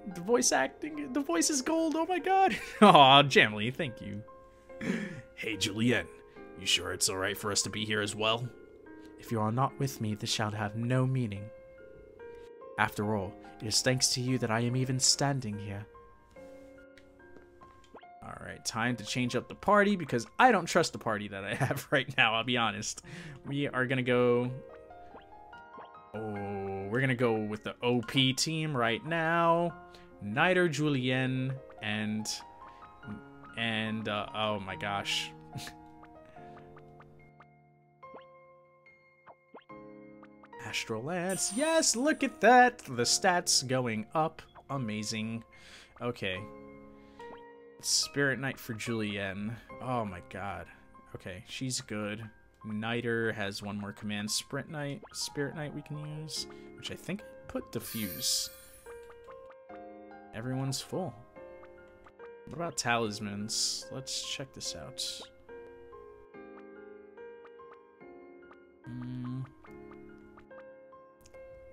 The voice acting, the voice is gold. Oh my god. Aw, Jamily, thank you. Hey, Julienne. You sure it's alright for us to be here as well? If you are not with me, this shall have no meaning. After all, it is thanks to you that I am even standing here. Alright, time to change up the party because I don't trust the party that I have right now, I'll be honest. We are gonna go... Oh, we're gonna go with the OP team right now. Niter, Julienne, and oh my gosh. Astral Lance. Yes, look at that. The stats going up. Amazing. Okay. Spirit Knight for Julienne. Oh my god. Okay, she's good. Niter has one more command. Spirit Knight we can use, which I think I put Diffuse. Everyone's full. What about talismans? Let's check this out.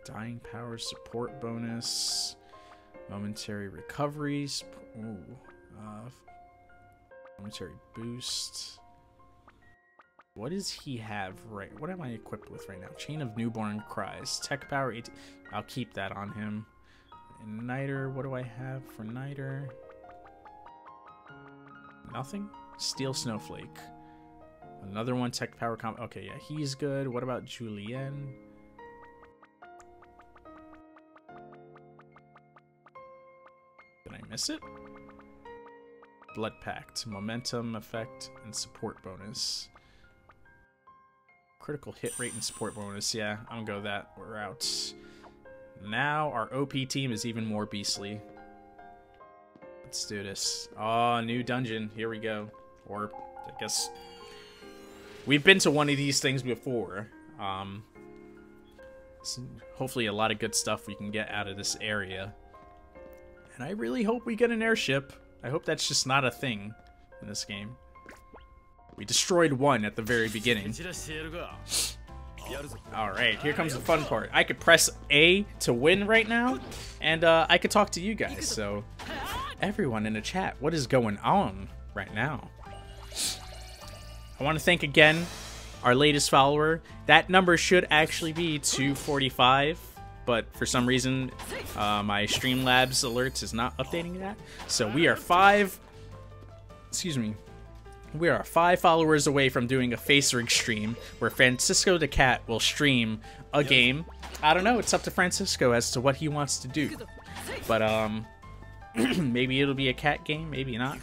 Dying power, support bonus, momentary recoveries. Ooh, momentary boost. What does he have right? What am I equipped with right now? Chain of Newborn Cries. Tech power 18. I'll keep that on him. And Niter, what do I have for Niter? Nothing? Steel Snowflake. Another one, tech power comp. Okay, yeah, he's good. What about Julienne? Did I miss it? Blood Pact. Momentum effect and support bonus. Critical hit rate and support bonus. Yeah, I'm gonna go that route. Now our OP team is even more beastly. Let's do this. Oh, new dungeon. Here we go. Or, I guess... We've been to one of these things before. So hopefully a lot of good stuff we can get out of this area. And I really hope we get an airship. I hope that's just not a thing in this game. We destroyed one at the very beginning. Alright, here comes the fun part. I could press A to win right now, and I could talk to you guys. So, everyone in the chat, what is going on right now? I want to thank again our latest follower. That number should actually be 245, but for some reason, my Streamlabs alerts is not updating that. So we are five followers away from doing a face rig stream where Francisco the Cat will stream a game. I don't know, it's up to Francisco as to what he wants to do. But maybe it'll be a cat game, maybe not.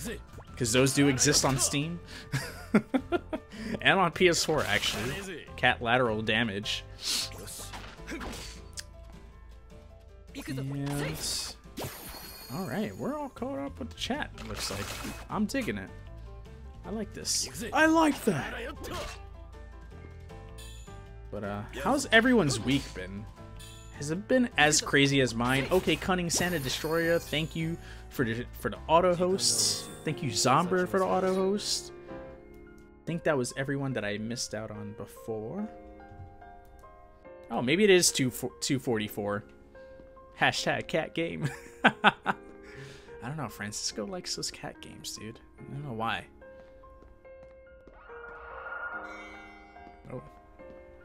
Because those do exist on Steam. And on PS4 actually. Cat lateral damage. Yes. Alright, we're all caught up with the chat, it looks like. I'm digging it. I like this. I like that! But, how's everyone's week been? Has it been as crazy as mine? Okay, Cunning Santa Destroyer, thank you for the auto hosts. Thank you, Zomber, for the auto host. I think that was everyone that I missed out on before. Oh, maybe it is 244. Hashtag cat game. I don't know, Francisco likes those cat games, dude. I don't know why. Oh,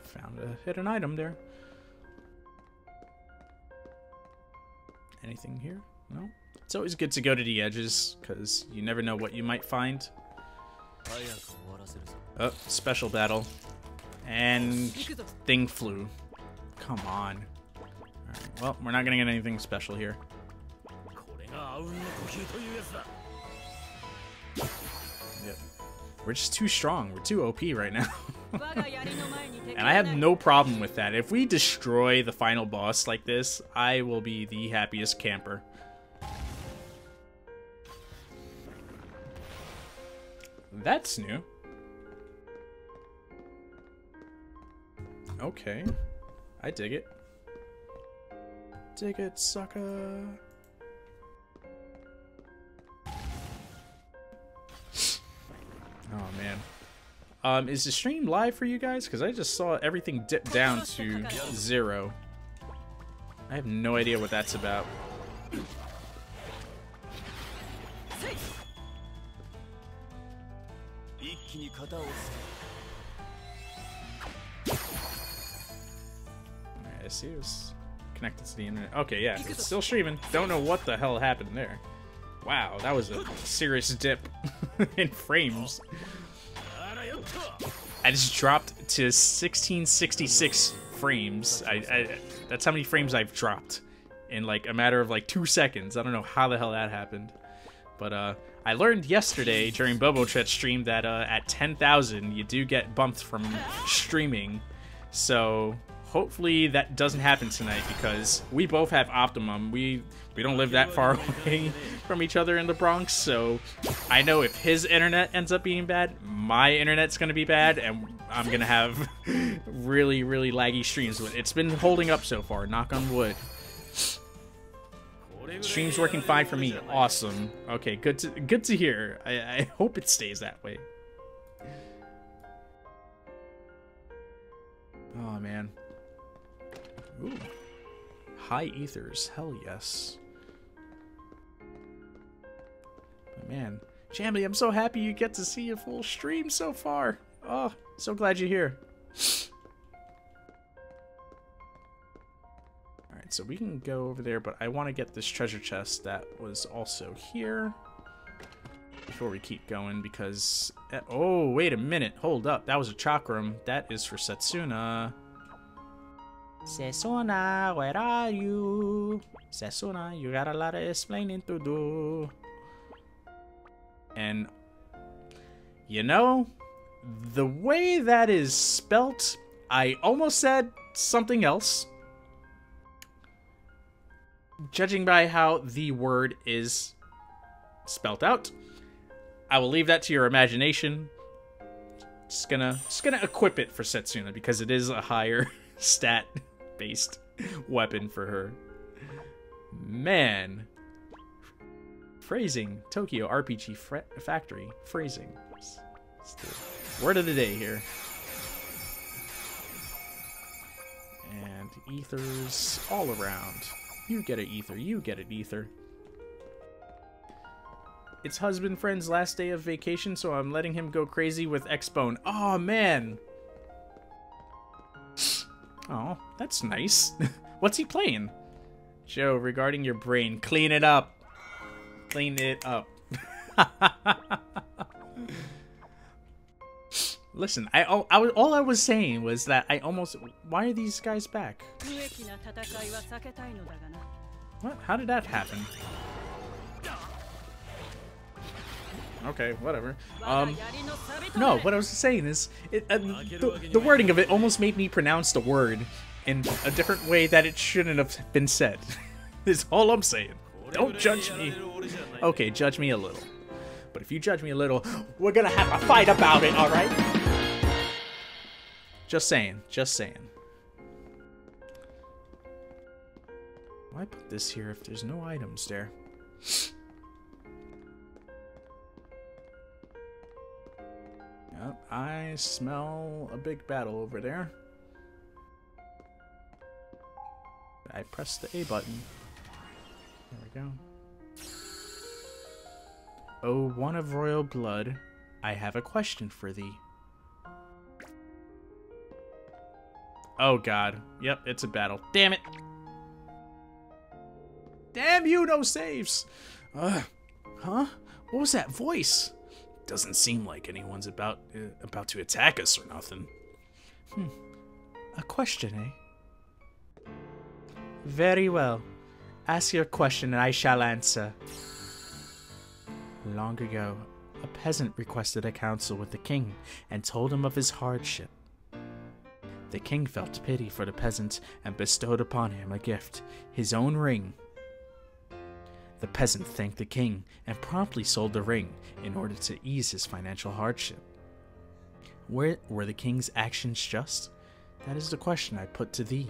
found a hidden item there. Anything here? No? It's always good to go to the edges, because you never know what you might find. Oh, special battle. And thing flew. Come on. Alright, well, we're not gonna get anything special here. Yep. We're just too strong. We're too OP right now. And I have no problem with that. If we destroy the final boss like this, I will be the happiest camper. That's new. Okay. I dig it. Dig it, sucker. Oh, man. Is the stream live for you guys? Because I just saw everything dip down to 0. I have no idea what that's about. I see it was connected to the internet. Okay, yeah, it's still streaming. Don't know what the hell happened there. Wow, that was a serious dip in frames. I just dropped to 1666 frames. That's how many frames I've dropped in like a matter of like 2 seconds. I don't know how the hell that happened. But I learned yesterday during BoboChat's stream that at 10,000 you do get bumped from streaming. So hopefully that doesn't happen tonight because we both have Optimum. We don't live that far away from each other in the Bronx, so I know if his internet ends up being bad, my internet's gonna be bad, and I'm gonna have really, really laggy streams. It's been holding up so far, knock on wood. Stream's working fine for me. Awesome. Okay, good to hear. I hope it stays that way. Oh man. Ooh. High ethers. Hell yes. But man, Jamie, I'm so happy you get to see a full stream so far. Oh, so glad you're here. Alright, so we can go over there, but I want to get this treasure chest that was also here before we keep going because... Oh, wait a minute. Hold up. That was a chakram. That is for Setsuna. Setsuna, where are you? Setsuna, you got a lot of explaining to do. And, you know, the way that is spelt, I almost said something else. Judging by how the word is spelt out, I will leave that to your imagination. Just gonna equip it for Setsuna because it is a higher stat-based weapon for her. Man. Phrasing. Tokyo RPG Factory. Phrasing. It's the word of the day here. And ethers all around. You get it, ether. You get it, ether. It's husband friend's last day of vacation, so I'm letting him go crazy with X-Bone. Oh, man. Oh, that's nice. What's he playing? Joe, regarding your brain, clean it up. Clean it up. Listen, all I was saying was that I almost... Why are these guys back? What? How did that happen? Okay, whatever. No, what I was saying is... the wording of it almost made me pronounce the word in a different way that it shouldn't have been said. Is all I'm saying. Don't judge me. Okay, judge me a little. But if you judge me a little, we're gonna have a fight about it, alright? Just saying. Just saying. Why put this here if there's no items there? Yep, I smell a big battle over there. I pressed the A button. There we go. O one of royal blood, I have a question for thee. Oh god. Yep, it's a battle. Damn it! Damn you, no saves! Huh? What was that voice? Doesn't seem like anyone's about to attack us or nothing. A question, eh? Very well. Ask your question and I shall answer. Long ago, a peasant requested a council with the king and told him of his hardship. The king felt pity for the peasant and bestowed upon him a gift, his own ring. The peasant thanked the king and promptly sold the ring in order to ease his financial hardship. Were the king's actions just? That is the question I put to thee.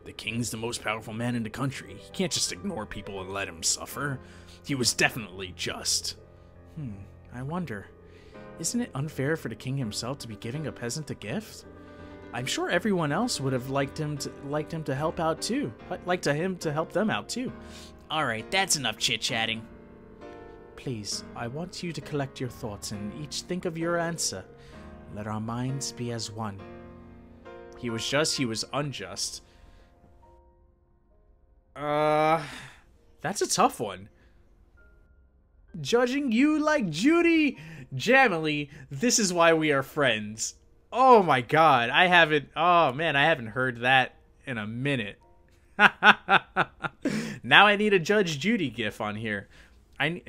The king's the most powerful man in the country. He can't just ignore people and let them suffer. He was definitely just. I wonder. Isn't it unfair for the king himself to be giving a peasant a gift? I'm sure everyone else would have liked him to help out too. Like him to help them out too. All right, that's enough chit-chatting. Please, I want you to collect your thoughts and each think of your answer. Let our minds be as one. He was just, he was unjust. That's a tough one. Judging you like Judy! Jamily, this is why we are friends. Oh my god, I haven't heard that in a minute. Now I need a Judge Judy gif on here. I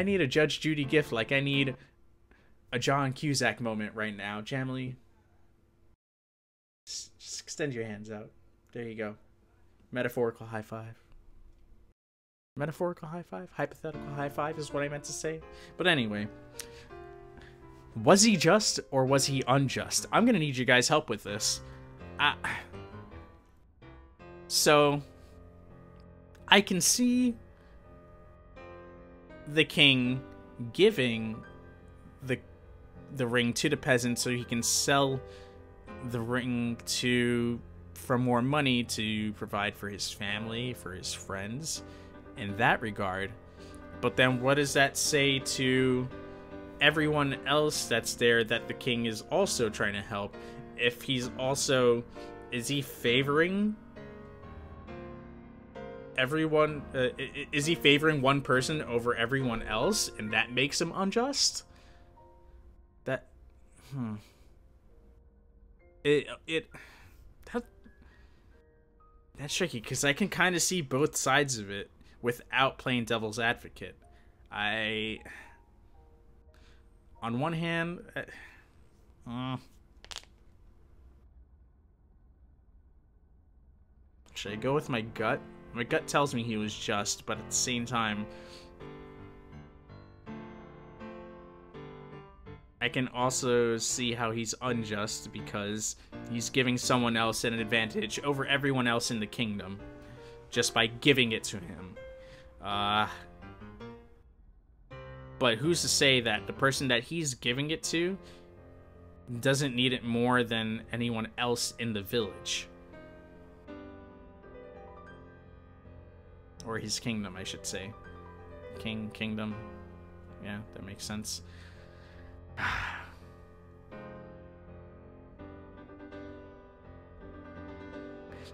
need a Judge Judy gif like I need a John Cusack moment right now. Jamily, just extend your hands out. There you go. Metaphorical high five. Metaphorical high five? Hypothetical high five is what I meant to say. But anyway. Was he just or was he unjust? I'm going to need you guys' help with this. So, I can see the king giving the ring to the peasant so he can sell the ring for more money to provide for his family, for his friends, in that regard. But then what does that say to everyone else that's there that the king is also trying to help? If he's also, is he favoring everyone? Is he favoring one person over everyone else, and that makes him unjust? That's tricky, because I can kind of see both sides of it without playing devil's advocate. On one hand, should I go with my gut? My gut tells me he was just, but at the same time, I can also see how he's unjust because he's giving someone else an advantage over everyone else in the kingdom just by giving it to him. But who's to say that the person that he's giving it to doesn't need it more than anyone else in the village? Or his kingdom, I should say. Kingdom. Yeah, that makes sense.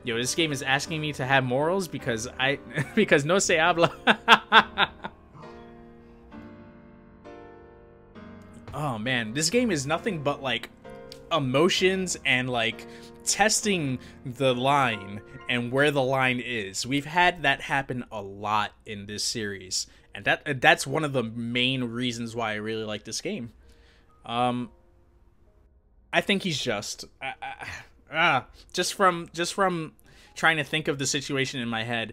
Yo, this game is asking me to have morals because because no se habla. Oh man, this game is nothing but like emotions and like testing the line and where the line is. We've had that happen a lot in this series, and that's one of the main reasons why I really like this game. I think he's just just from trying to think of the situation in my head,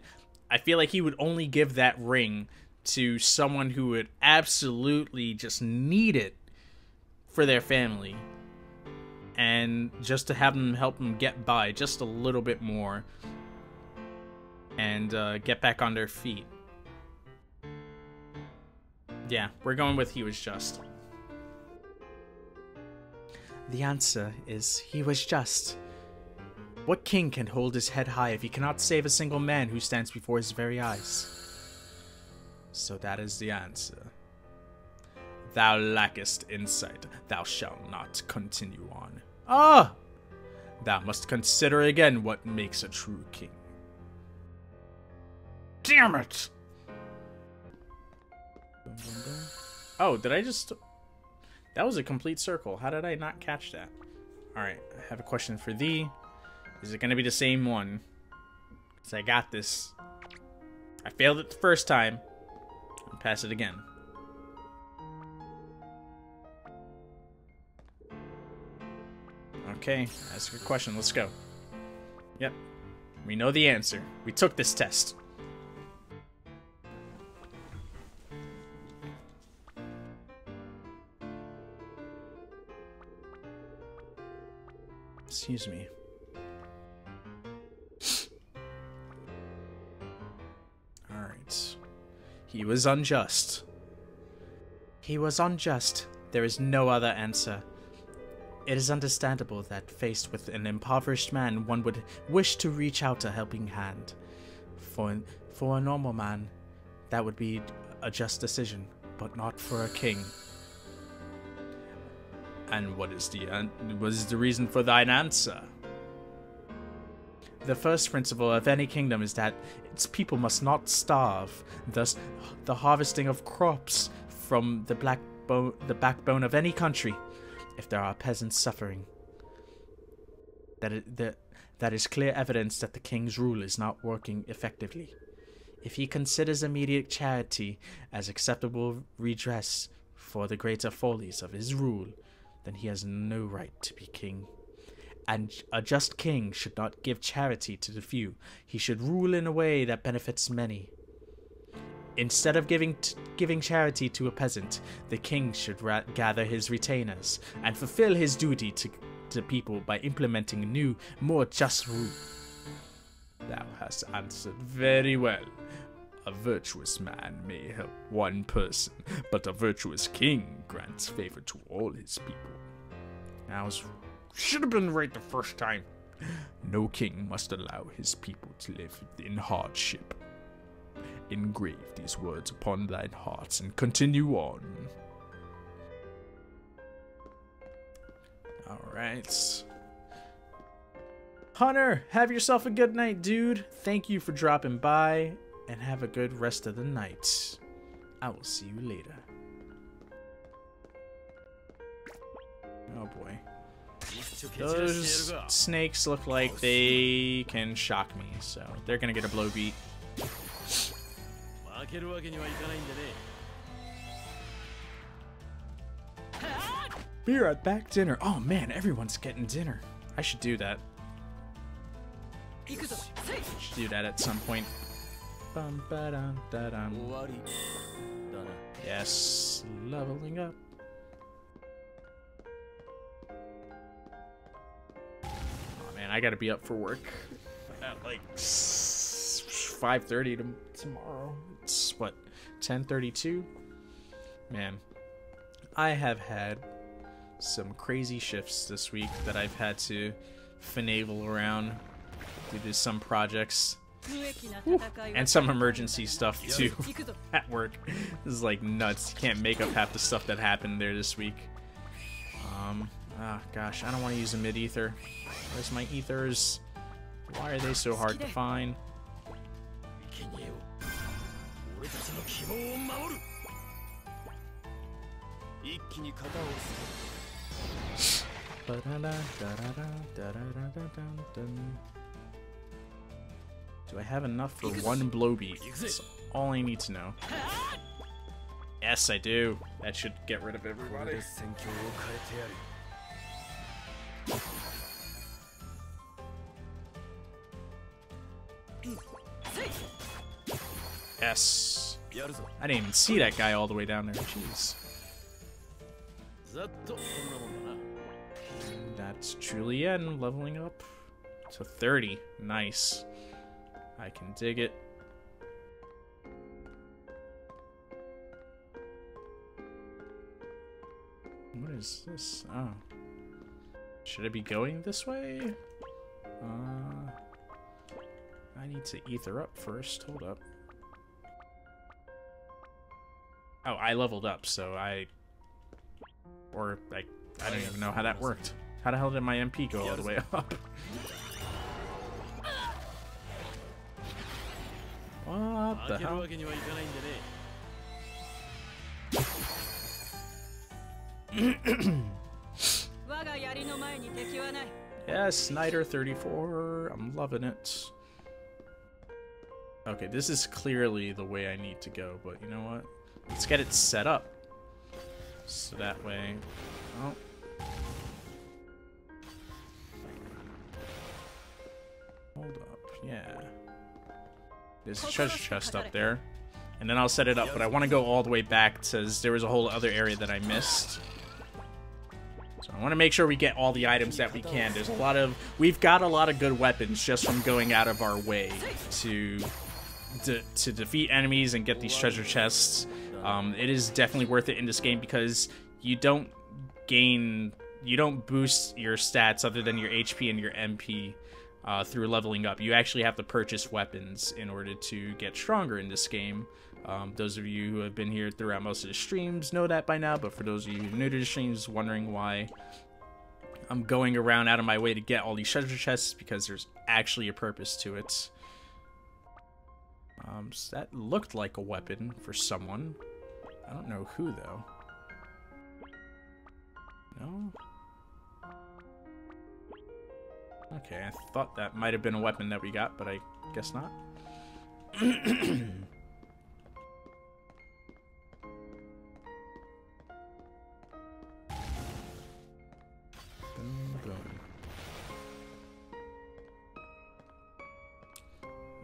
I feel like he would only give that ring to someone who would absolutely just need it for their family, and just to have them help them get by just a little bit more and get back on their feet. Yeah, we're going with he was just. The answer is he was just. What king can hold his head high if he cannot save a single man who stands before his very eyes? So that is the answer. Thou lackest insight. Thou shalt not continue on. Ah! Thou must consider again what makes a true king. Damn it! Oh, did I just... That was a complete circle. How did I not catch that? Alright, I have a question for thee. Is it going to be the same one? Because I got this. I failed it the first time. I'll pass it again. Okay, ask a question. Let's go. Yep. We know the answer. We took this test. Excuse me. Alright. He was unjust. He was unjust. There is no other answer. It is understandable that, faced with an impoverished man, one would wish to reach out a helping hand. For a normal man, that would be A just decision, but not for a king. And what is the reason for thine answer? The first principle of any kingdom is that its people must not starve. Thus, the harvesting of crops from the backbone of any country. If there are peasants suffering, that is clear evidence that the king's rule is not working effectively. If he considers immediate charity as acceptable redress for the greater follies of his rule, then he has no right to be king. And a just king should not give charity to the few. He should rule in a way that benefits many. Instead of giving charity to a peasant, the king should gather his retainers and fulfill his duty to people by implementing a new, more just rule. Thou hast answered very well. A virtuous man may help one person, but a virtuous king grants favor to all his people. Should have been right the first time. No king must allow his people to live in hardship. Engrave these words upon thine hearts and continue on. Alright. Hunter, have yourself a good night, dude. Thank you for dropping by, and have a good rest of the night. I will see you later. Oh boy. Those snakes look like they can shock me, so they're gonna get a blow beat. Beer at back dinner. Oh man, everyone's getting dinner. I should do that. Should do that at some point. Bum, ba-dum, da-dum. Yes, leveling up. Oh man, I gotta be up for work at like 5:30 tomorrow. It's what, 10:32? Man, I have had some crazy shifts this week that I've had to finagle around due to some projects. Woo. And some emergency stuff too at work. This is like nuts. You can't make up half the stuff that happened there this week. Oh gosh, I don't want to use a mid-ether. Where's my ethers? Why are they so hard to find? Do I have enough for one blow beat? That's all I need to know. Yes, I do. That should get rid of everybody. Yes. I didn't even see that guy all the way down there. Jeez. And that's Julienne leveling up to 30. Nice. I can dig it. What is this? Oh. Should I be going this way? I need to ether up first. Hold up. Oh, I leveled up, so I don't even know how that worked. How the hell did my MP go all the way up? What the hell? Yes, Snyder 34. I'm loving it. Okay, this is clearly the way I need to go, but you know what? Let's get it set up. So that way... Oh. Hold up, yeah. There's a treasure chest up there. And then I'll set it up, but I want to go all the way back because there was a whole other area that I missed. So I want to make sure we get all the items that we can. There's a lot of... We've got a lot of good weapons just from going out of our way to defeat enemies and get these treasure chests. It is definitely worth it in this game because you don't boost your stats other than your HP and your MP through leveling up. You actually have to purchase weapons in order to get stronger in this game. Those of you who have been here throughout most of the streams know that by now, but for those of you who are new to the streams wondering why I'm going around out of my way to get all these treasure chests, because there's actually a purpose to it. So that looked like a weapon for someone. I don't know who, though. No? Okay, I thought that might have been a weapon that we got, but I guess not. Boom, boom.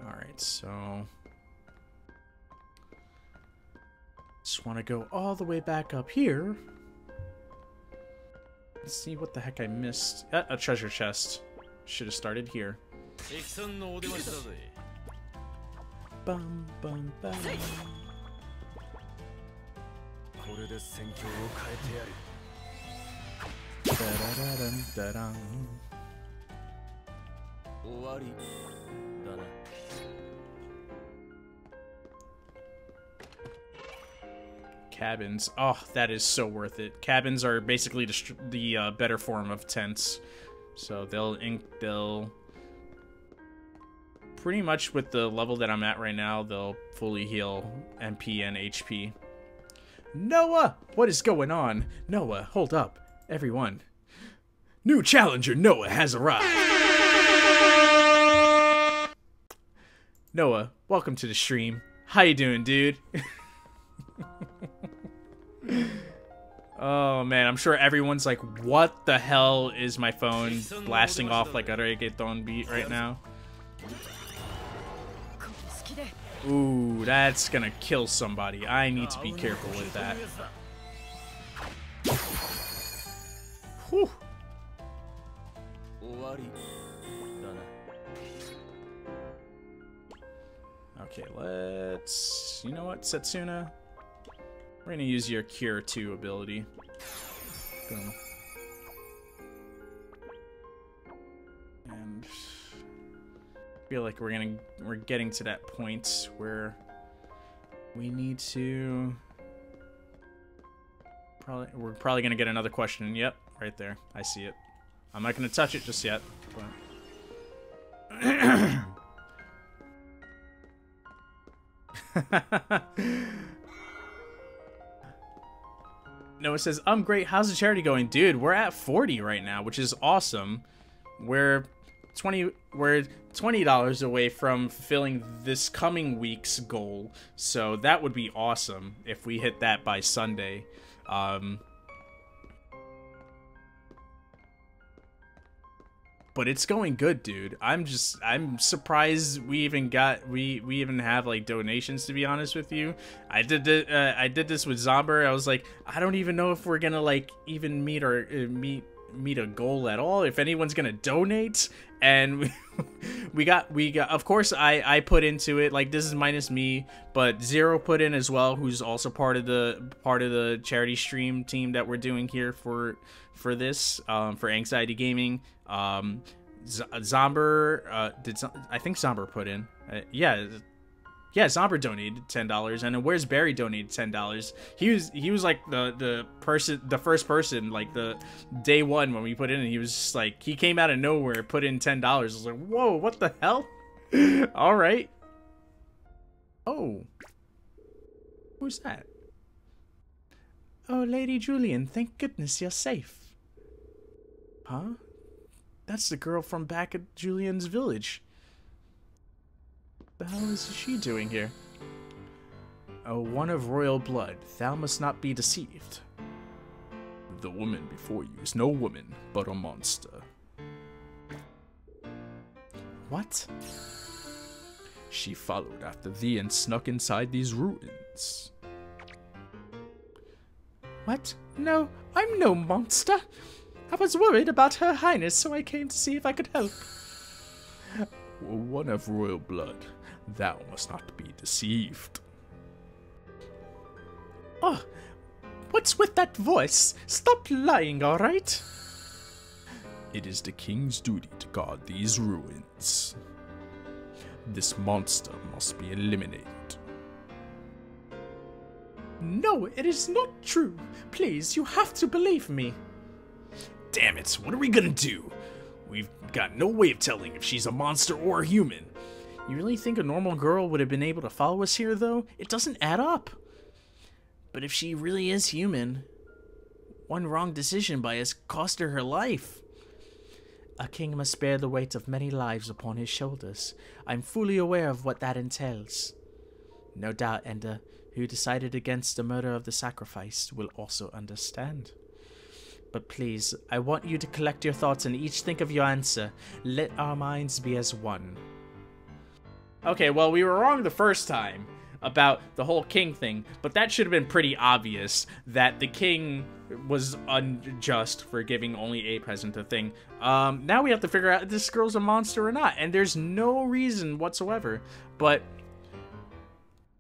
Alright, so... just want to go all the way back up here. Let's see what the heck I missed. A treasure chest. Should have started here. Bum, bum, bum. Da-da-da-dum-da-dum. Cabins. Oh, that is so worth it. Cabins are basically the better form of tents. So they'll pretty much, with the level that I'm at right now, they'll fully heal MP and HP. Noah! What is going on? Noah, hold up. Everyone. New challenger Noah has arrived. Noah, welcome to the stream. How you doing, dude? Oh man, I'm sure everyone's like, what the hell is my phone blasting off like a reggaeton beat right now? Ooh, that's gonna kill somebody. I need to be careful with that. Whew. Okay, let's... you know what, Setsuna? We're gonna use your Cure 2 ability. Boom. And I feel like we're getting to that point where we need to we're probably gonna get another question. Yep, right there. I see it. I'm not gonna touch it just yet, but Noah says, I'm great. How's the charity going? Dude, we're at 40 right now, which is awesome. We're $20 away from fulfilling this coming week's goal. So that would be awesome if we hit that by Sunday. But it's going good, dude. I'm surprised we even have like donations, to be honest with you. I did this with Zomber. I was like, I don't even know if we're gonna like even meet a goal at all, if anyone's gonna donate. And we got of course I put into it, like, this is minus me, but Zero put in as well, who's also part of the charity stream team that we're doing here for this, for Anxiety Gaming. Zomber, I think Zomber put in, yeah, Zomber donated $10, and then Where's Barry donated $10. He was like the first person, like the day one when we put in, and he was just like, he came out of nowhere, put in $10. I was like, whoa, what the hell? All right. Oh, who's that? Oh, Lady Julian, thank goodness you're safe. Huh? That's the girl from back at Julian's village. The hell is she doing here? Oh, one of royal blood. Thou must not be deceived. The woman before you is no woman, but a monster. What? She followed after thee and snuck inside these ruins. What? No, I'm no monster. I was worried about Her Highness, so I came to see if I could help. One of royal blood. Thou must not be deceived. Oh, what's with that voice? Stop lying, all right? It is the king's duty to guard these ruins. words. This monster must be eliminated. No, it is not true. Please, you have to believe me. Damn it, what are we gonna do? We've got no way of telling if she's a monster or a human. You really think a normal girl would have been able to follow us here, though? It doesn't add up. But if she really is human, one wrong decision by us cost her her life. A king must bear the weight of many lives upon his shoulders. I'm fully aware of what that entails. No doubt Ender, who decided against the murder of the sacrifice, will also understand. But please, I want you to collect your thoughts and each think of your answer. Let our minds be as one. Okay, well, we were wrong the first time about the whole king thing, but that should have been pretty obvious that the king was unjust for giving only a present a thing. Now we have to figure out if this girl's a monster or not, and there's no reason whatsoever, but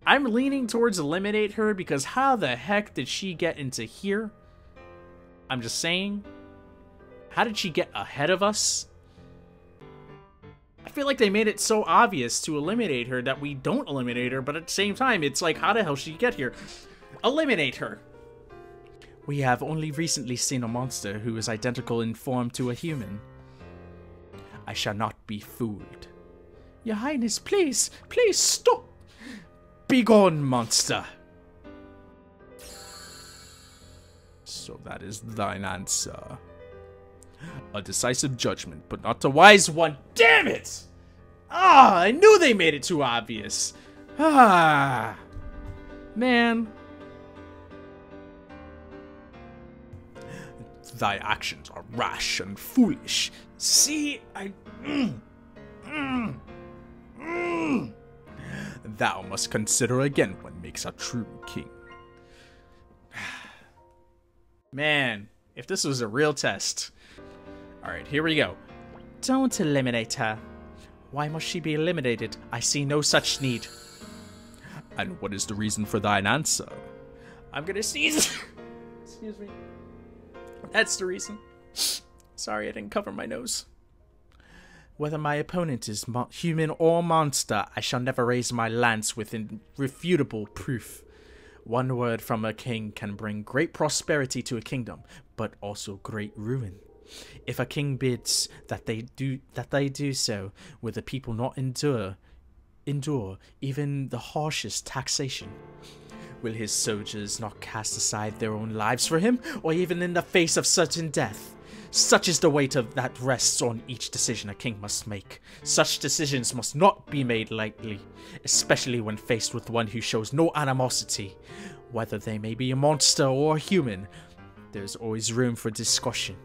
I'm leaning towards eliminate her because how the heck did she get into here? I'm just saying. How did she get ahead of us? I feel like they made it so obvious to eliminate her that we don't eliminate her, but at the same time, it's like, how the hell did she get here? Eliminate her! We have only recently seen a monster who is identical in form to a human. I shall not be fooled. Your Highness, please, please stop! Begone, monster! So that is thine answer. A decisive judgment, but not a wise one. Damn it! Ah, I knew they made it too obvious. Ah, man. Thy actions are rash and foolish. See, Thou must consider again what makes a true king. Man, if this was a real test. Alright, here we go. Don't eliminate her. Why must she be eliminated? I see no such need. And what is the reason for thine answer? I'm gonna sneeze. Excuse me. That's the reason. Sorry, I didn't cover my nose. Whether my opponent is human or monster, I shall never raise my lance with irrefutable proof. One word from a king can bring great prosperity to a kingdom, but also great ruin. If a king bids that they do so, will the people not endure even the harshest taxation? Will his soldiers not cast aside their own lives for him, or even in the face of certain death? Such is the weight of that rests on each decision a king must make. Such decisions must not be made lightly, especially when faced with one who shows no animosity. Whether they may be a monster or a human, there is always room for discussion.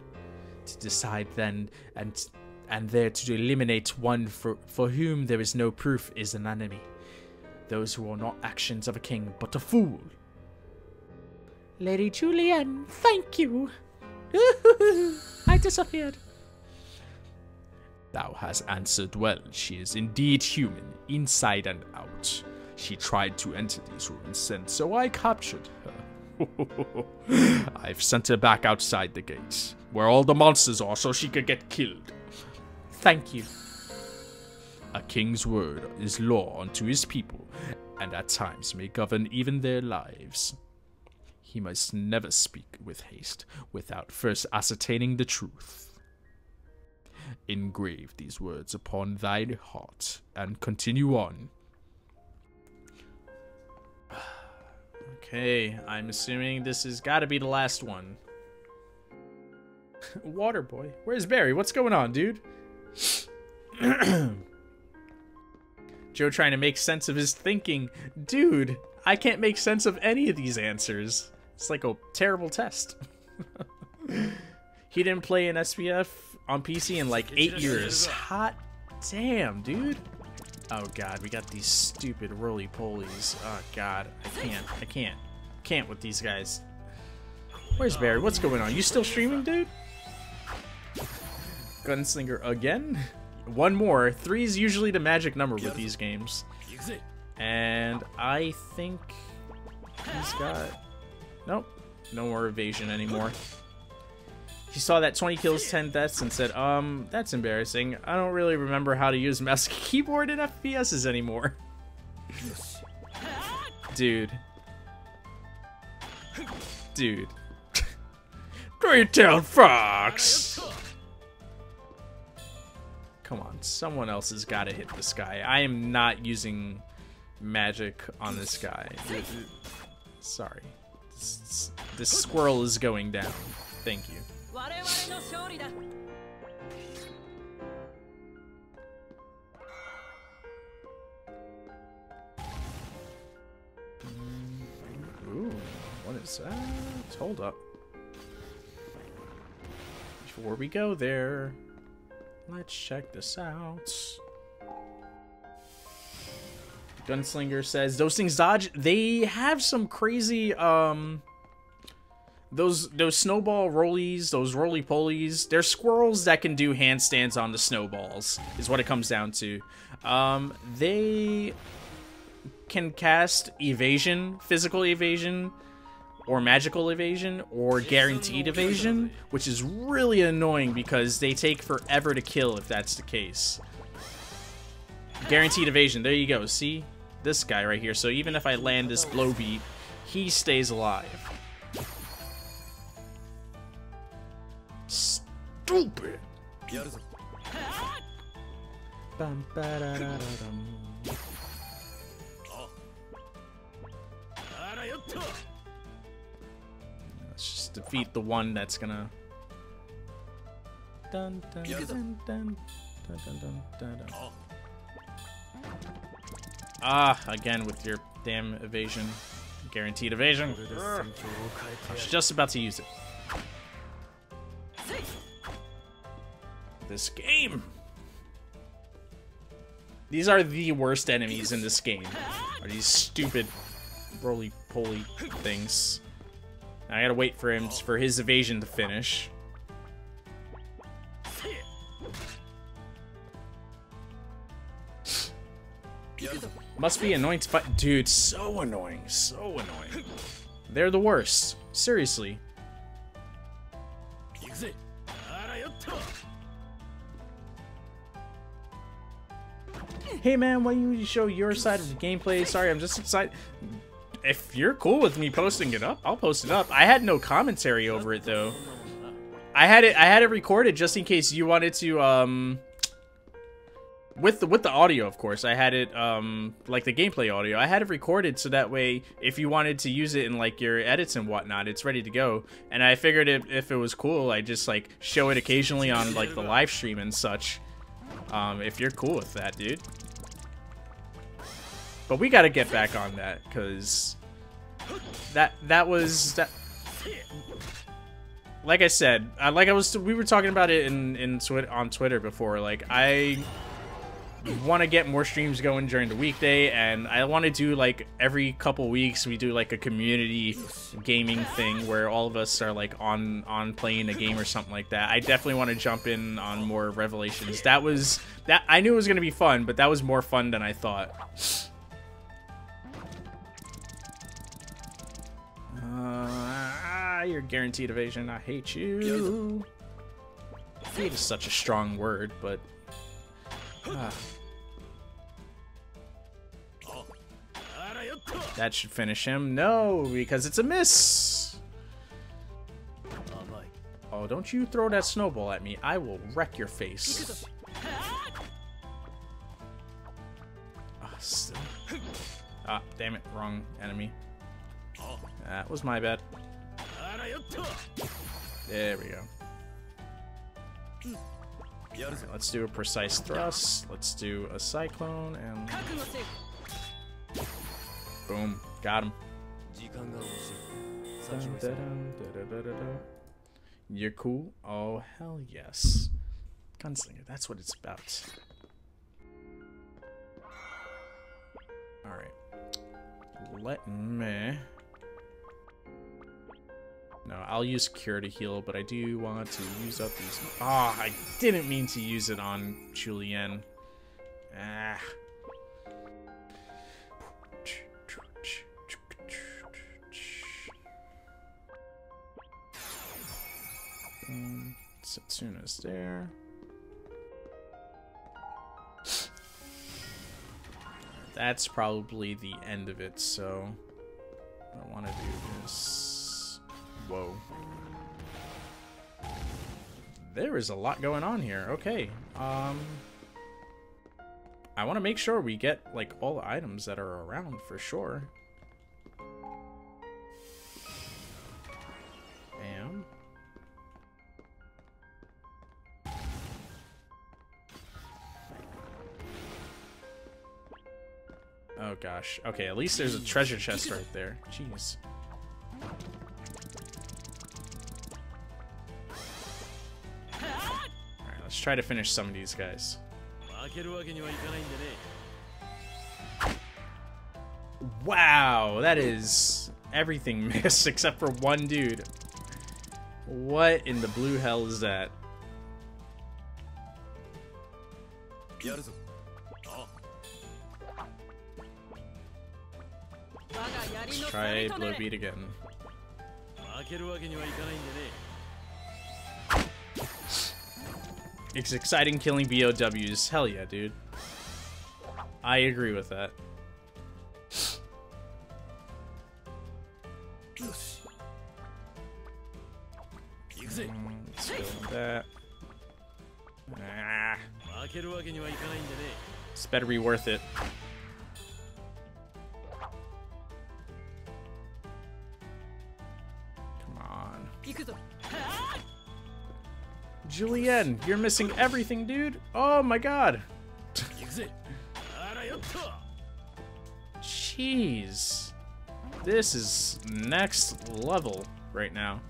To decide then and there to eliminate one for whom there is no proof is an enemy. Those who are not actions of a king, but a fool. Lady Julienne, thank you. I disappeared. Thou hast answered well. She is indeed human, inside and out. She tried to enter these ruins, and so I captured her. I've sent her back outside the gates, where all the monsters are, so she could get killed. Thank you. A king's word is law unto his people, and at times may govern even their lives. He must never speak with haste, without first ascertaining the truth. Engrave these words upon thine heart, and continue on. Okay, I'm assuming this has got to be the last one. Water boy. Where's Barry? What's going on, dude? Joe trying to make sense of his thinking. Dude, I can't make sense of any of these answers. It's like a terrible test. He didn't play an SPF on PC in like 8 years. Hot damn, dude. Oh god, we got these stupid roly-polies. Oh god, I can't with these guys. Where's Barry? What's going on? You still streaming, dude? Gunslinger again? One more. 3 is usually the magic number with these games. And I think he's got... Nope. No more evasion anymore. He saw that 20 kills, 10 deaths, and said, that's embarrassing. I don't really remember how to use mouse and keyboard in FPSs anymore. Dude. Dude. Three-tailed fox! Come on, someone else has got to hit this guy. I am not using magic on this guy. Sorry. This squirrel is going down. Thank you. Ooh, what is that? Hold up. Before we go there, let's check this out. Gunslinger says those things dodge. They have some crazy those snowball rollies, those roly polies. They're squirrels that can do handstands on the snowballs, is what it comes down to. They can cast evasion, physical evasion, or magical evasion, or guaranteed evasion, which is really annoying because they take forever to kill if that's the case. Guaranteed evasion, there you go. See? This guy right here. So even if I land this blow beat, he stays alive. Stupid! Let's just defeat the one that's gonna... Dun, dun, dun, dun, dun, dun, dun, dun, dun. Ah, again with your damn evasion. Guaranteed evasion. I was just about to use it. This game. These are the worst enemies in this game. Are these stupid roly-poly things. I gotta wait for him for his evasion to finish. Must be annoying to fight. Dude, so annoying. So annoying. They're the worst. Seriously. Hey man, why don't you show your side of the gameplay? Sorry, I'm just excited. If you're cool with me posting it up, I'll post it up. I had no commentary over it though. I had it recorded just in case you wanted to with the audio, of course. I had it like the gameplay audio. I had it recorded so that way if you wanted to use it in like your edits and whatnot, it's ready to go. And I figured if it was cool, I'd just like show it occasionally on like the live stream and such. If you're cool with that, dude. But we gotta get back on that, cause that was like I said, we were talking about it on Twitter before. Like I want to get more streams going during the weekday, and I want to do like every couple weeks we do like a community gaming thing where all of us are like on playing a game or something like that. I definitely want to jump in on more Revelations. That I knew it was gonna be fun, but that was more fun than I thought. You're guaranteed evasion. I hate you. Hate is such a strong word, but that should finish him. No, because it's a miss. Oh, don't you throw that snowball at me. I will wreck your face. Still. Ah, damn it. Wrong enemy. That was my bad. There we go. Right, let's do a precise thrust. Let's do a cyclone and boom, got him. You're cool? Oh hell yes. Gunslinger, that's what it's about. Alright. Let me... No, I'll use Cure to heal, but I do want to use up these... Ah, I didn't mean to use it on Julienne. Ah. Boom. Setsuna's there. That's probably the end of it, so what I want to do is... Whoa. There is a lot going on here. Okay. I want to make sure we get, like, all the items that are around for sure. Bam. Oh gosh. Okay, at least there's a treasure chest right there. Jeez. Alright, let's try to finish some of these guys. Wow, that is everything missed except for one dude. What in the blue hell is that? Let's try blow beat again. It's exciting killing BOWs. Hell yeah, dude. I agree with that. Let's go with that. Ah. This better be worth it. Come on. Julienne, you're missing everything, dude. Oh my god. Jeez. This is next level right now.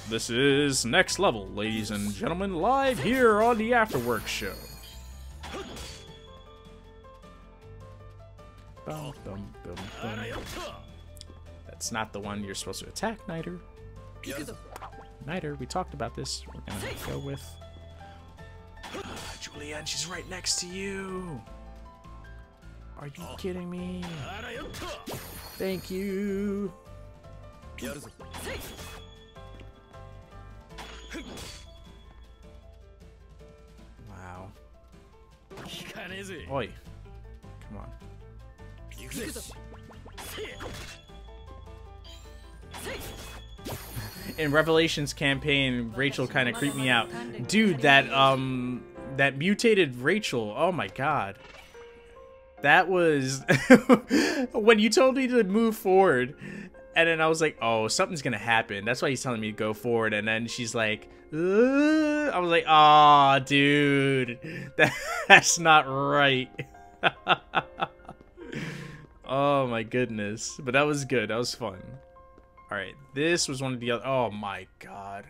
This is next level, ladies and gentlemen, live here on the Afterwork show. Bum, bum, bum, bum. That's not the one you're supposed to attack, Niter. Niter, we talked about this. We're gonna go with Julienne. She's right next to you. Are you kidding me? Thank you. Wow. Oi. Come on. In Revelations campaign, Rachel kind of creeped me out. Dude, that mutated Rachel, oh my god. That was... when you told me to move forward, and then I was like, oh, something's gonna happen. That's why he's telling me to go forward, and then she's like, I was like, aw, dude. That's not right. Oh my goodness. But that was good, that was fun. Alright, this was one of the other... Oh my god.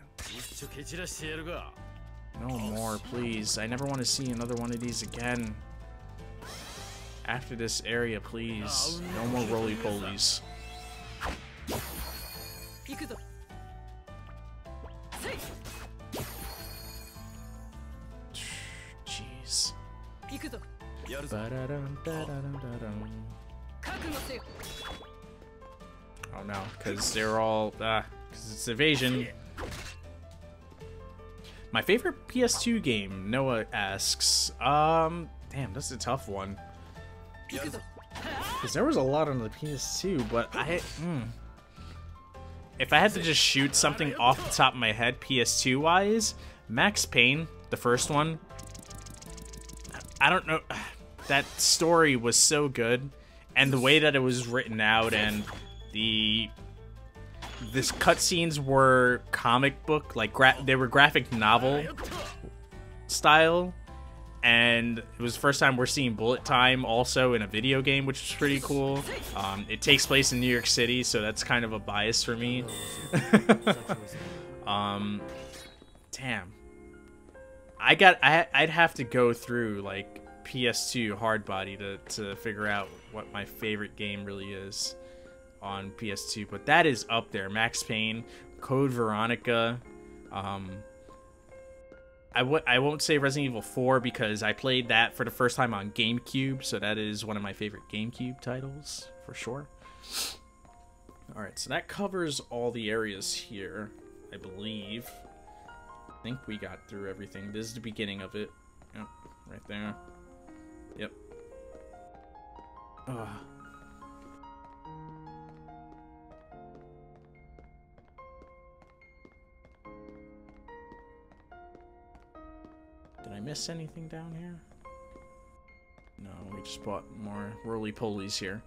No more, please. I never want to see another one of these again. After this area, please. No more roly-polies. Jeez. Oh no, because they're all, because it's evasion. My favorite PS2 game, Noah asks. Damn, that's a tough one. Because there was a lot on the PS2, but if I had to just shoot something off the top of my head, PS2-wise, Max Payne, the first one, I don't know, that story was so good, and the way that it was written out, and this cutscenes were comic book, like they were graphic novel style, and it was the first time we're seeing bullet time also in a video game, which is pretty cool. It takes place in New York City, so that's kind of a bias for me. Damn. I'd have to go through like PS2 hardbody to figure out what my favorite game really is on PS2, but that is up there. Max Payne, Code Veronica. I won't say Resident Evil 4 because I played that for the first time on GameCube, so that is one of my favorite GameCube titles for sure. Alright, so that covers all the areas here, I believe. think we got through everything. This is the beginning of it. Yep, right there. Yep. Ugh. Did I miss anything down here? No, we just bought more roly-polies here.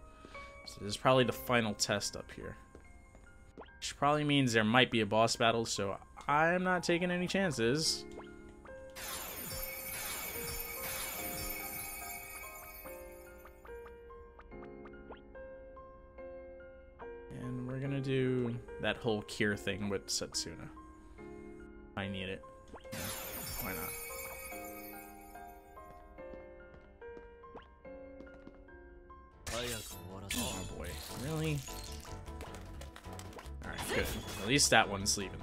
So this is probably the final test up here. Which probably means there might be a boss battle, so I'm not taking any chances. And we're gonna do that whole cure thing with Setsuna. I need it. Yeah, why not? Oh boy, really? Alright, good. At least that one's leaving.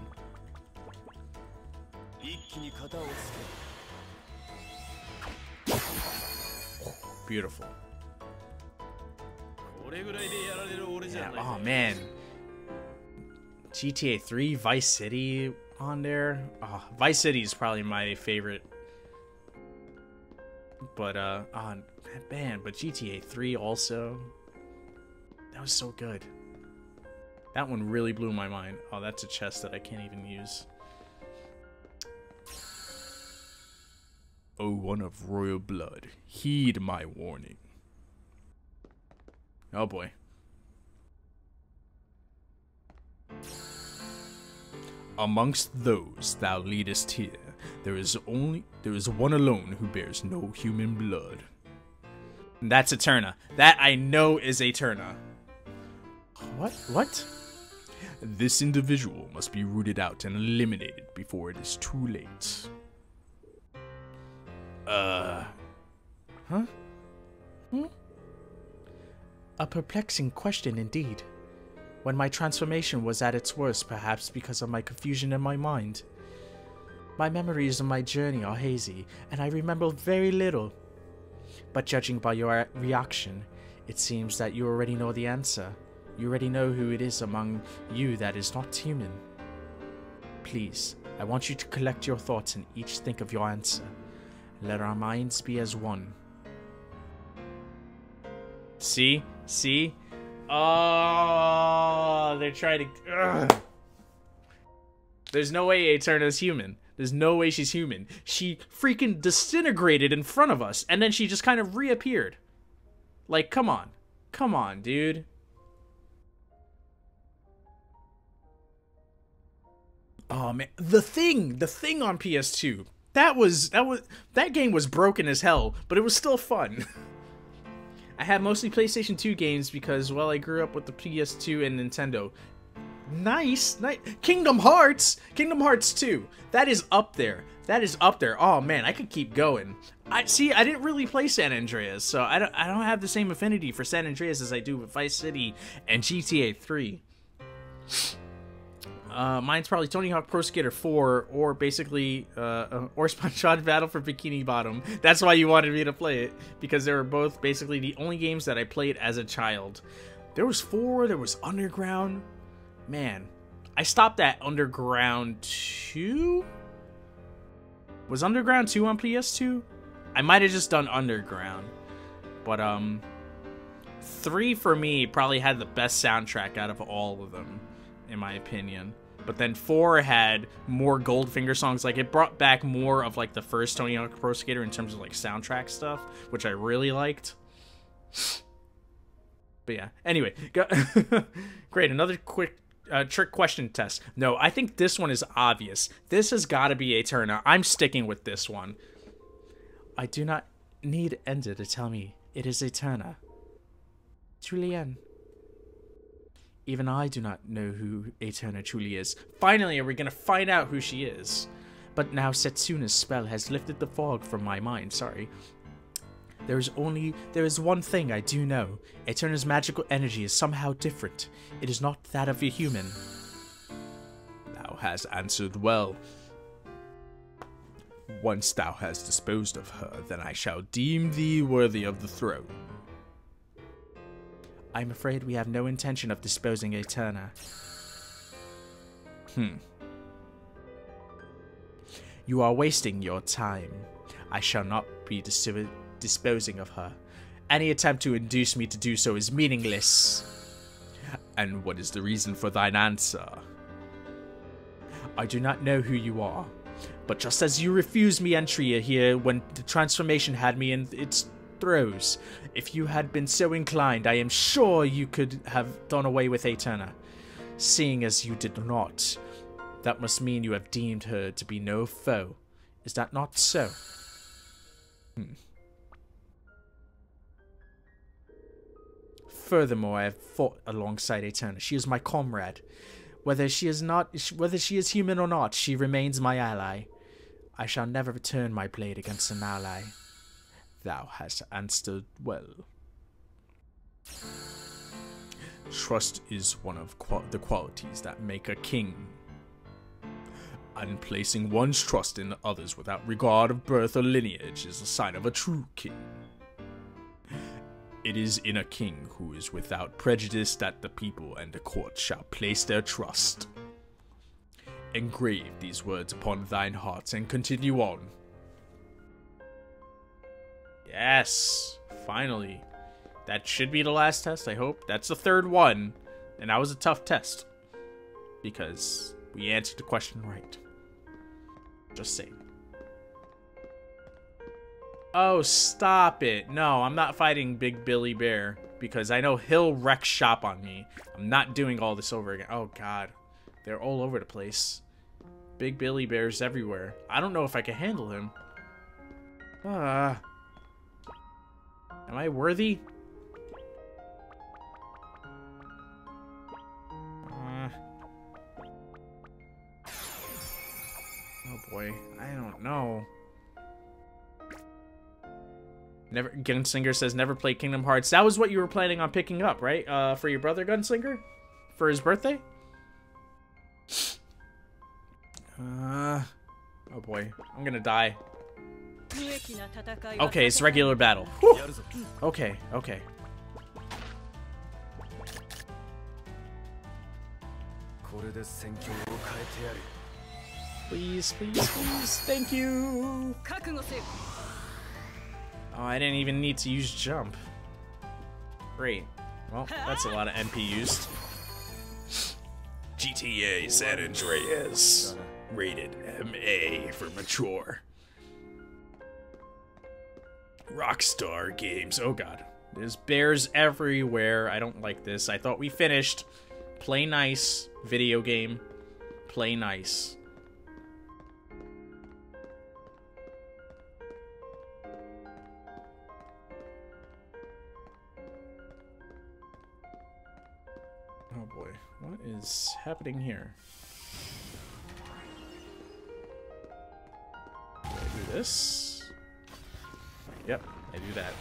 Beautiful. Yeah, oh man. GTA 3, Vice City on there. Oh, Vice City is probably my favorite. But, man, but GTA 3 also. That was so good. That one really blew my mind. Oh, that's a chest that I can't even use. Oh, one of royal blood, heed my warning. Oh boy. Amongst those thou leadest here, there is one alone who bears no human blood. And that's Eterna. That I know is Eterna. What? What? This individual must be rooted out and eliminated before it is too late. Huh? A perplexing question indeed. When my transformation was at its worst, perhaps because of my confusion in my mind. My memories of my journey are hazy, and I remember very little. But judging by your reaction, it seems that you already know the answer. You already know who it is among you that is not human. Please, I want you to collect your thoughts and each think of your answer. Let our minds be as one. See? See? Oh, they're trying to... Ugh. There's no way Eterna's human. There's no way she's human. She freaking disintegrated in front of us, and then she just kind of reappeared. Like, come on. Come on, dude. Oh, man. The Thing on PS2. That game was broken as hell, but it was still fun. I had mostly PlayStation 2 games because, well, I grew up with the PS2 and Nintendo. Nice. Kingdom Hearts 2. That is up there. That is up there. Oh man, I could keep going. I didn't really play San Andreas, so I don't have the same affinity for San Andreas as I do with Vice City and GTA 3. Mine's probably Tony Hawk Pro Skater 4 or basically or SpongeBob Battle for Bikini Bottom. That's why you wanted me to play it, because they were both basically the only games that I played as a child. There was 4, there was Underground. Man, I stopped at Underground 2? Was Underground 2 on PS2? I might have just done Underground. But, 3 for me probably had the best soundtrack out of all of them, in my opinion. But then 4 had more Goldfinger songs. Like, it brought back more of, like, the first Tony Hawk Pro Skater in terms of, like, soundtrack stuff, which I really liked. But yeah, anyway. Great, another quick trick question test. No, I think this one is obvious. This has got to be Eterna. I'm sticking with this one. I do not need Ender to tell me it is Eterna. Julienne. Even I do not know who Eterna truly is. Finally, are we going to find out who she is? But now Setsuna's spell has lifted the fog from my mind, sorry. There is one thing I do know. Eterna's magical energy is somehow different. It is not that of a human. Thou hast answered well. Once thou hast disposed of her, then I shall deem thee worthy of the throne. I'm afraid we have no intention of disposing Eterna. You are wasting your time. I shall not be disposing of her. Any attempt to induce me to do so is meaningless. And what is the reason for thine answer? I do not know who you are, but just as you refused me entry here when the transformation had me in its throes, if you had been so inclined, I am sure you could have done away with Aeterna. Seeing as you did not, that must mean you have deemed her to be no foe. Is that not so? Furthermore, I have fought alongside Aeterna. She is my comrade. Whether she is human or not, she remains my ally. I shall never return my blade against an ally. Thou hast answered well. Trust is one of the qualities that make a king. And placing one's trust in others without regard of birth or lineage is a sign of a true king. It is in a king who is without prejudice that the people and the court shall place their trust. Engrave these words upon thine hearts and continue on. Yes, finally. That should be the last test, I hope. That's the third one, and that was a tough test. Because we answered the question right. Just saying. Oh, stop it. No, I'm not fighting Big Billy Bear, because I know he'll wreck shop on me. I'm not doing all this over again. Oh, God. They're all over the place. Big Billy Bear's everywhere. I don't know if I can handle him. Am I worthy? Oh boy, I don't know. Never. Gunslinger says never play Kingdom Hearts. That was what you were planning on picking up, right? For your brother, Gunslinger? For his birthday? Oh boy, I'm gonna die. Okay, it's regular battle. Whew. Okay, okay. Please, please, please. Thank you. Oh, I didn't even need to use jump. Great. Well, that's a lot of NP used. GTA San Andreas. Rated MA for mature. Rockstar Games. Oh god. There's bears everywhere. I don't like this. I thought we finished. Play nice. Video game. Play nice. Oh boy. What is happening here? Do I do this? Yep, I do that.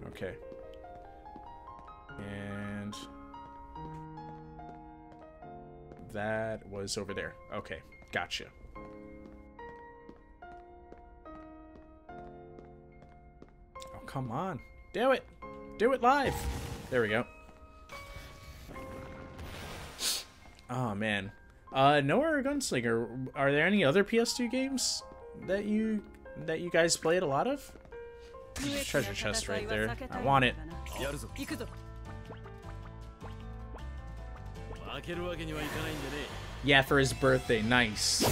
Okay. And that was over there. Okay, gotcha. Oh, come on. Do it! Do it live! There we go. Oh, man. Noah Gunslinger, are there any other PS2 games that you guys played a lot of? There's a treasure chest right there. I want it. Yeah, for his birthday. Nice.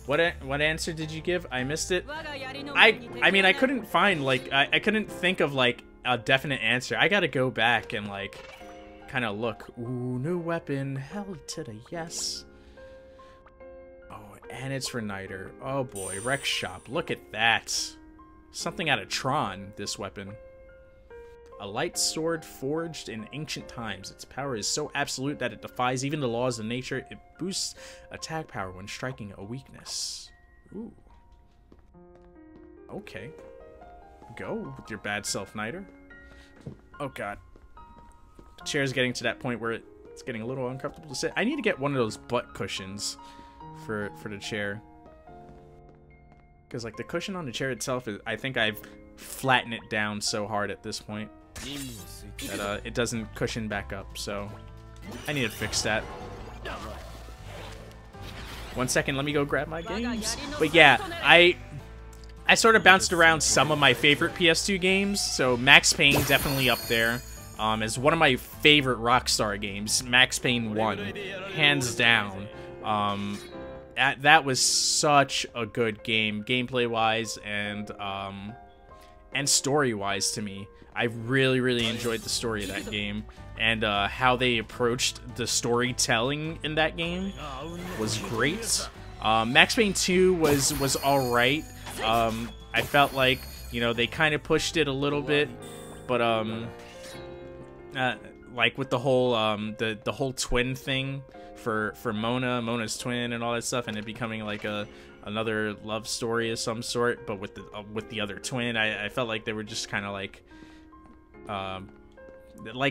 What answer did you give? I missed it. I mean, I couldn't find, like, I couldn't think of, like, a definite answer. I gotta go back and, like, kind of look. Ooh, new weapon. Hell to the yes. Oh, and it's for Niter. Oh boy, Rex Shop. Look at that. Something out of Tron, this weapon. A light sword forged in ancient times. Its power is so absolute that it defies even the laws of nature. It boosts attack power when striking a weakness. Ooh. Okay. Go with your bad self, Niter. Oh god. The chair's getting to that point where it's getting a little uncomfortable to sit. I need to get one of those butt cushions for the chair. Because, like, the cushion on the chair itself, I think I've flattened it down so hard at this point that it doesn't cushion back up, so I need to fix that. 1 second, let me go grab my games. But yeah, I sort of bounced around some of my favorite PS2 games. So Max Payne definitely up there. As one of my favorite Rockstar games, Max Payne 1, hands down. That was such a good game, gameplay-wise and story-wise to me. I really enjoyed the story of that game, and how they approached the storytelling in that game was great. Max Payne 2 was all right. I felt like, you know, they kind of pushed it a little bit, but like with the whole the whole twin thing for Mona's twin and all that stuff, and it becoming like another love story of some sort, but with the other twin, I felt like they were just kind of like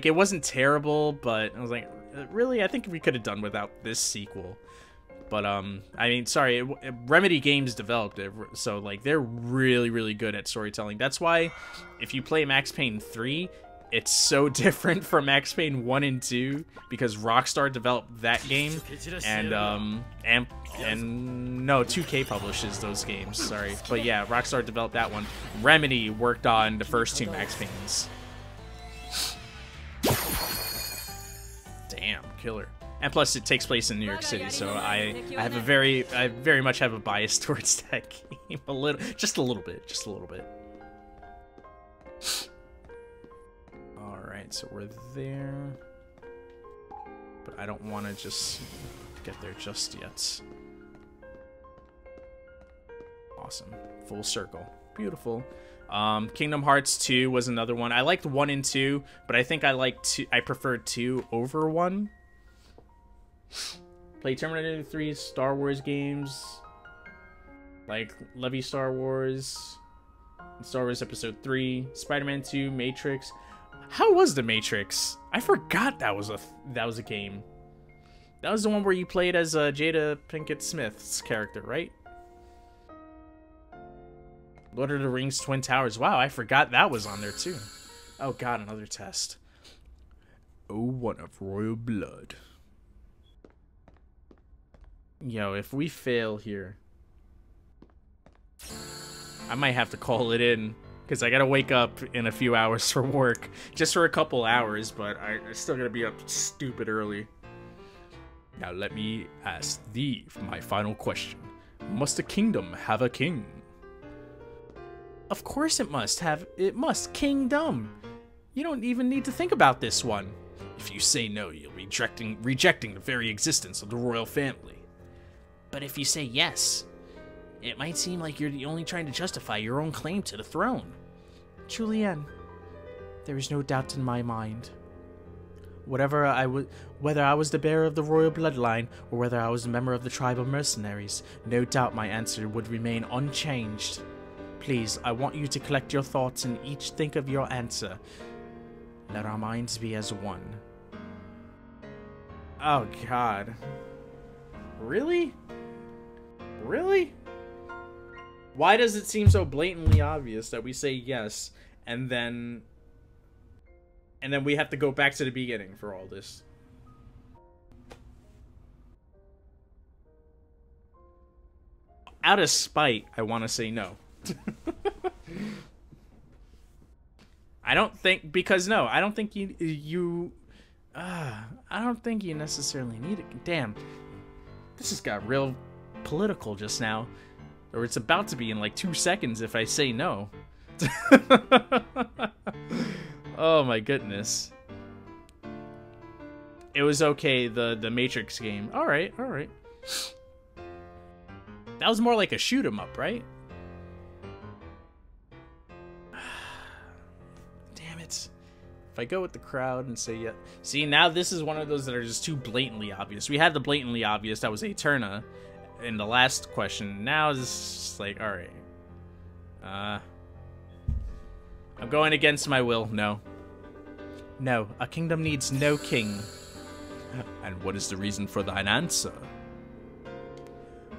it wasn't terrible, but I was like, really, I think we could have done without this sequel. But I mean, sorry, Remedy Games developed it, so like they're really good at storytelling. That's why if you play Max Payne 3, it's so different from Max Payne 1 and 2, because Rockstar developed that game, and no, 2K publishes those games, sorry. But yeah, Rockstar developed that one. Remedy worked on the first 2 Max Paynes. Damn, killer. And plus, it takes place in New York City, so I very much have a bias towards that game. Just a little bit. All right, so we're there, but I don't want to just get there just yet. Awesome, full circle, beautiful. Kingdom Hearts 2 was another one. I liked 1 and 2, but I think I preferred 2 over 1. Play Terminator 3, Star Wars games, like Levy Star Wars, Star Wars Episode 3, Spider-Man 2, Matrix. How was the Matrix? I forgot that was a game. That was the one where you played as Jada Pinkett Smith's character, right? Lord of the Rings Twin Towers. Wow, I forgot that was on there too. Oh god, another test. Oh, one of royal blood. Yo, if we fail here, I might have to call it in, because I gotta wake up in a few hours for work. Just for a couple hours, but I still gotta be up stupid early. Now let me ask thee my final question. Must a kingdom have a king? Of course it must. Kingdom. You don't even need to think about this one. If you say no, you'll be rejecting the very existence of the royal family. But if you say yes, it might seem like you're only trying to justify your own claim to the throne. Julienne, there is no doubt in my mind. Whether I was the bearer of the royal bloodline, or whether I was a member of the tribe of mercenaries, no doubt my answer would remain unchanged. Please, I want you to collect your thoughts and each think of your answer. Let our minds be as one. Oh, God. Really? Really? Why does it seem so blatantly obvious that we say yes, and then we have to go back to the beginning for all this? Out of spite, I want to say no. I don't think, because no, I don't think I don't think you necessarily need it. Damn, this just got real political just now, or it's about to be in like 2 seconds if I say no. Oh my goodness. It was okay, the Matrix game. All right. That was more like a shoot 'em up, right? Damn it. If I go with the crowd and say yeah. See, now this is one of those that are just too blatantly obvious. We had the blatantly obvious, that was Eterna in the last question. Now it's just like, all right. I'm going against my will. No. No, a kingdom needs no king. And what is the reason for thine answer?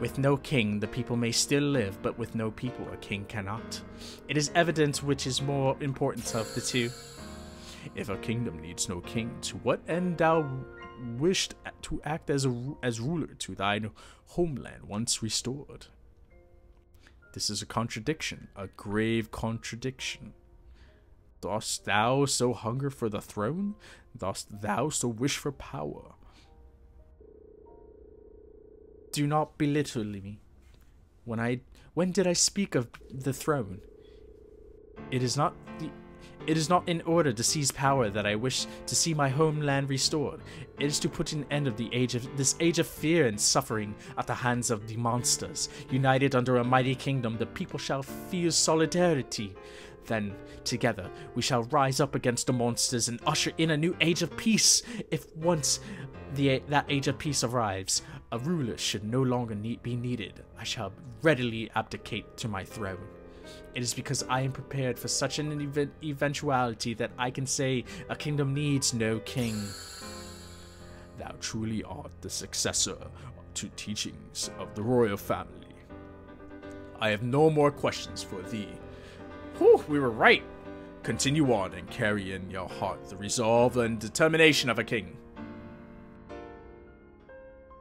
With no king, the people may still live, but with no people, a king cannot. It is evident which is more important of the two. If a kingdom needs no king, to what end wished to act as ruler to thine homeland once restored. This is a contradiction, a grave contradiction. Dost thou so hunger for the throne? Dost thou so wish for power? Do not belittle me. When did I speak of the throne? It is not in order to seize power that I wish to see my homeland restored. It is to put an end of this age of fear and suffering at the hands of the monsters. United under a mighty kingdom, the people shall feel solidarity. Then, together, we shall rise up against the monsters and usher in a new age of peace. If once that age of peace arrives, a ruler should no longer be needed. I shall readily abdicate to my throne. It is because I am prepared for such an eventuality that I can say a kingdom needs no king. Thou truly art the successor to teachings of the royal family. I have no more questions for thee. Whew, we were right. Continue on and carry in your heart the resolve and determination of a king.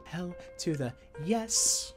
Hell to the yes.